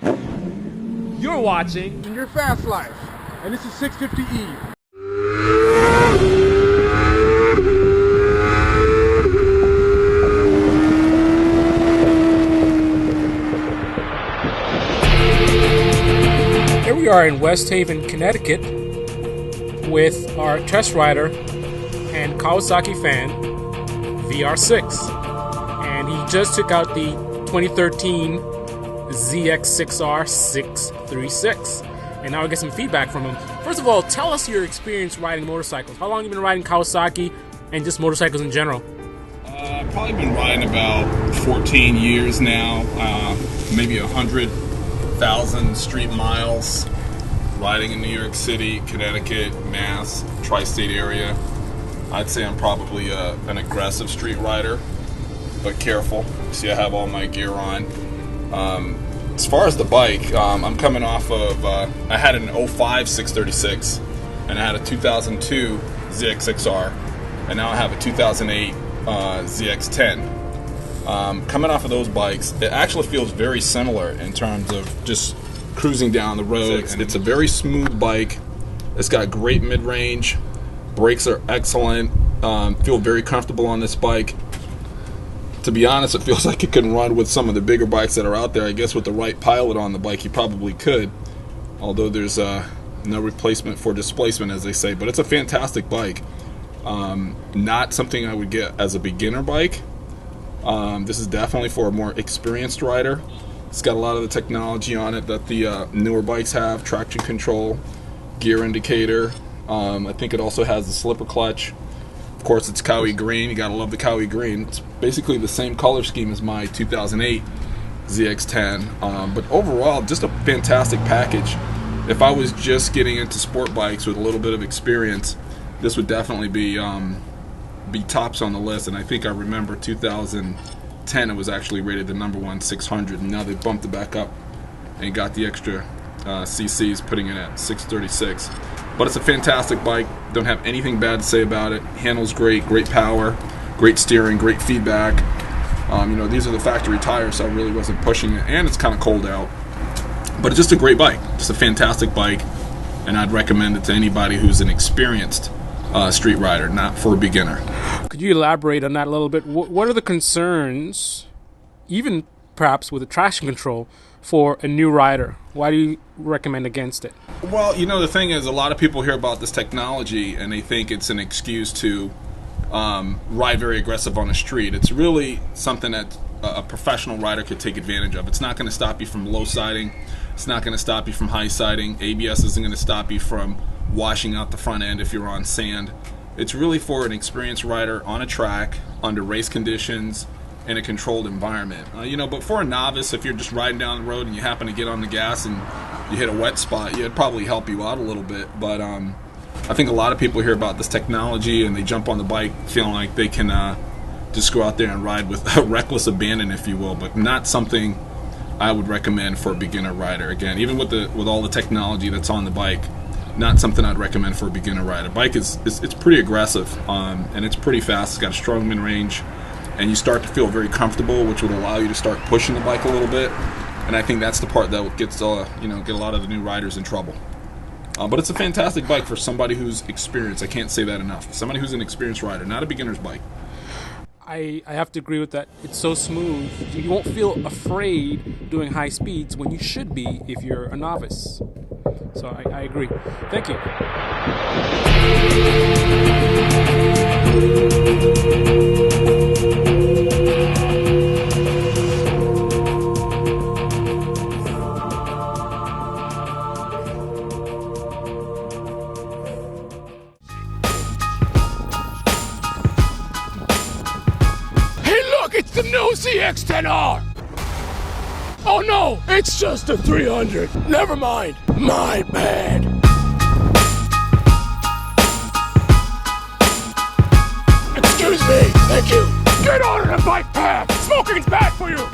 You're watching Your Fast Life, and this is 650E. Here we are in West Haven, Connecticut, with our test rider and Kawasaki fan, VR6. And he just took out the 2013 ZX6R 636. And now I get some feedback from him. First of all, tell us your experience riding motorcycles. How long have you been riding Kawasaki and just motorcycles in general? I've probably been riding about 14 years now, maybe 100,000 street miles, riding in New York City, Connecticut, Mass, tri-state area. I'd say I'm probably an aggressive street rider, but careful. See, I have all my gear on. As far as the bike, I'm coming off of, I had an 05 636, and I had a 2002 ZX6R, and now I have a 2008 ZX10. Coming off of those bikes, it actually feels very similar in terms of just cruising down the road. And it's a very smooth bike. It's got great mid-range. Brakes are excellent. Feel very comfortable on this bike. To be honest, it feels like it can run with some of the bigger bikes that are out there. I guess with the right pilot on the bike, you probably could. Although there's no replacement for displacement, as they say. But it's a fantastic bike. Not something I would get as a beginner bike. This is definitely for a more experienced rider. It's got a lot of the technology on it that the newer bikes have. Traction control, gear indicator. I think it also has the slipper clutch. Of course, it's Kawi green. You gotta love the Kawi green. It's basically the same color scheme as my 2008 ZX10. But overall, just a fantastic package. If I was just getting into sport bikes with a little bit of experience, this would definitely be tops on the list. And I think I remember 2010 it was actually rated the #1 600, and now they bumped it back up and got the extra CCs, putting it at 636. But it's a fantastic bike. Don't have anything bad to say about it. Handles great, great power, great steering, great feedback. These are the factory tires, so I really wasn't pushing it, and it's kind of cold out. But it's just a great bike. Just a fantastic bike, and I'd recommend it to anybody who's an experienced street rider, not for a beginner. Could you elaborate on that a little bit? What are the concerns, even perhaps with the traction control, for a new rider? Why do you recommend against it? Well, the thing is, a lot of people hear about this technology and they think it's an excuse to ride very aggressive on the street. It's really something that a professional rider could take advantage of. It's not going to stop you from low siding. It's not going to stop you from high siding. ABS isn't going to stop you from washing out the front end if you're on sand. It's really for an experienced rider on a track, under race conditions, in a controlled environment. But for a novice, if you're just riding down the road and you happen to get on the gas and you hit a wet spot, it'd probably help you out a little bit. But I think a lot of people hear about this technology and they jump on the bike feeling like they can just go out there and ride with reckless abandon, if you will, but not something I would recommend for a beginner rider. Again, even with all the technology that's on the bike, not something I'd recommend for a beginner rider. Bike it's pretty aggressive, and it's pretty fast. It's got a strong mid-range, and you start to feel very comfortable, which would allow you to start pushing the bike a little bit. And I think that's the part that gets get a lot of the new riders in trouble. But it's a fantastic bike for somebody who's experienced. I can't say that enough. Somebody who's an experienced rider, not a beginner's bike. I have to agree with that. It's so smooth. You won't feel afraid doing high speeds when you should be if you're a novice. So I agree. Thank you. It's the new ZX10R! Oh no, it's just a 300. Never mind, my bad. Excuse me, thank you. Get on the bike path. Smoking's bad for you.